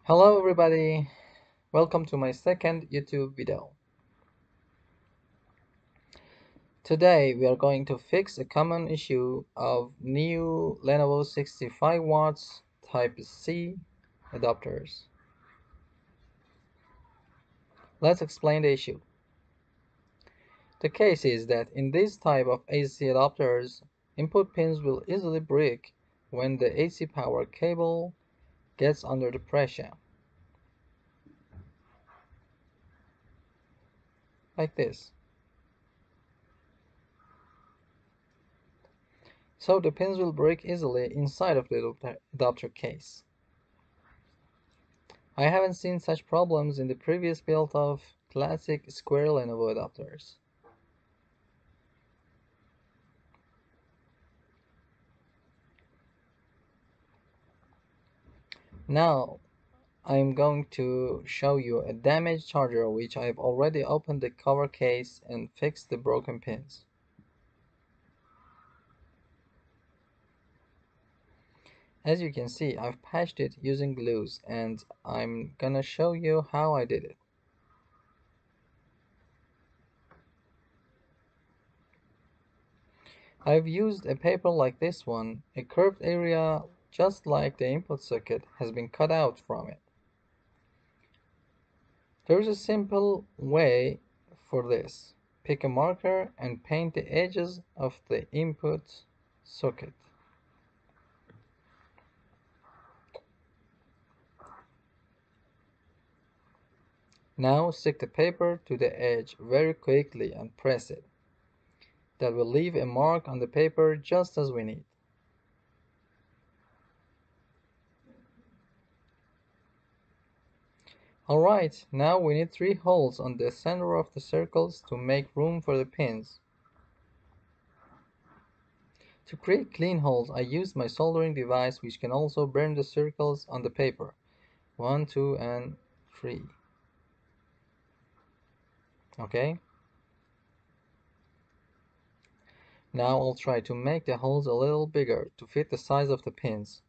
Hello everybody, welcome to my second YouTube video. Today we are going to fix a common issue of new Lenovo 65 watts Type-C adapters. Let's explain the issue. The case is that in this type of AC adapters, input pins will easily break when the AC power cable gets under the pressure, like this. So the pins will break easily inside of the adapter case. I haven't seen such problems in the previous build of classic square Lenovo adapters. Now I'm going to show you a damaged charger which I've already opened the cover case and fixed the broken pins. As you can see, I've patched it using glues and I'm gonna show you how I did it. I've used a paper like this one. A curved area just like the input socket has been cut out from it. There's a simple way for this. Pick a marker and paint the edges of the input socket. Now stick the paper to the edge very quickly and press it. That will leave a mark on the paper just as we need. Alright, now we need 3 holes on the center of the circles to make room for the pins. To create clean holes, I used my soldering device which can also burn the circles on the paper. 1, 2, and 3. Okay? Now I'll try to make the holes a little bigger to fit the size of the pins.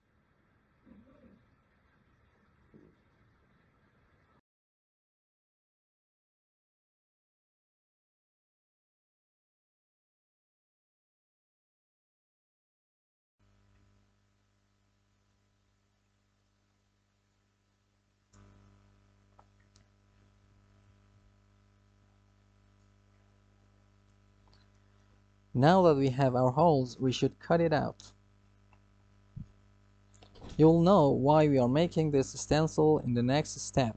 Now that we have our holes, we should cut it out. You'll know why we are making this stencil in the next step.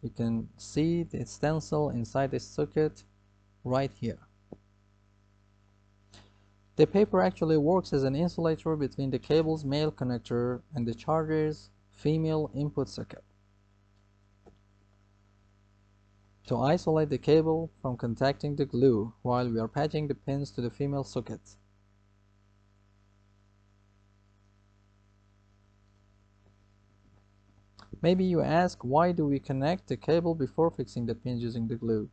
You can see the stencil inside the socket right here. The paper actually works as an insulator between the cable's male connector and the charger's female input socket. To isolate the cable from contacting the glue while we are patching the pins to the female socket. Maybe you ask, why do we connect the cable before fixing the pins using the glue?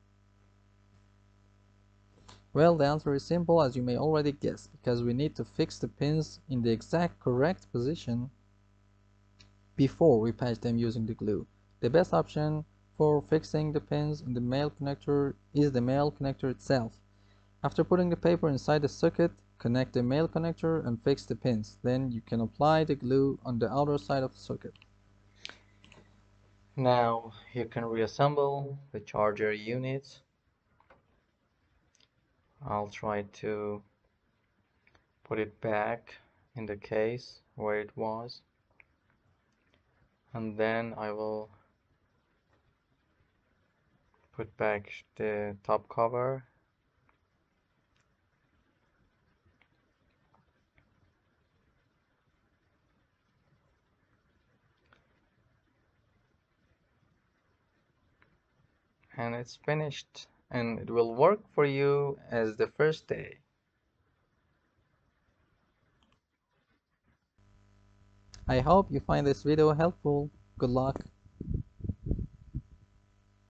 Well, the answer is simple, as you may already guess, because we need to fix the pins in the exact correct position before we patch them using the glue. The best option for fixing the pins in the male connector is the male connector itself. After putting the paper inside the socket, connect the male connector and fix the pins. Then you can apply the glue on the outer side of the socket. Now you can reassemble the charger unit. I'll try to put it back in the case where it was, and then I will put back the top cover. And it's finished, and it will work for you as the first day. I hope you find this video helpful. Good luck.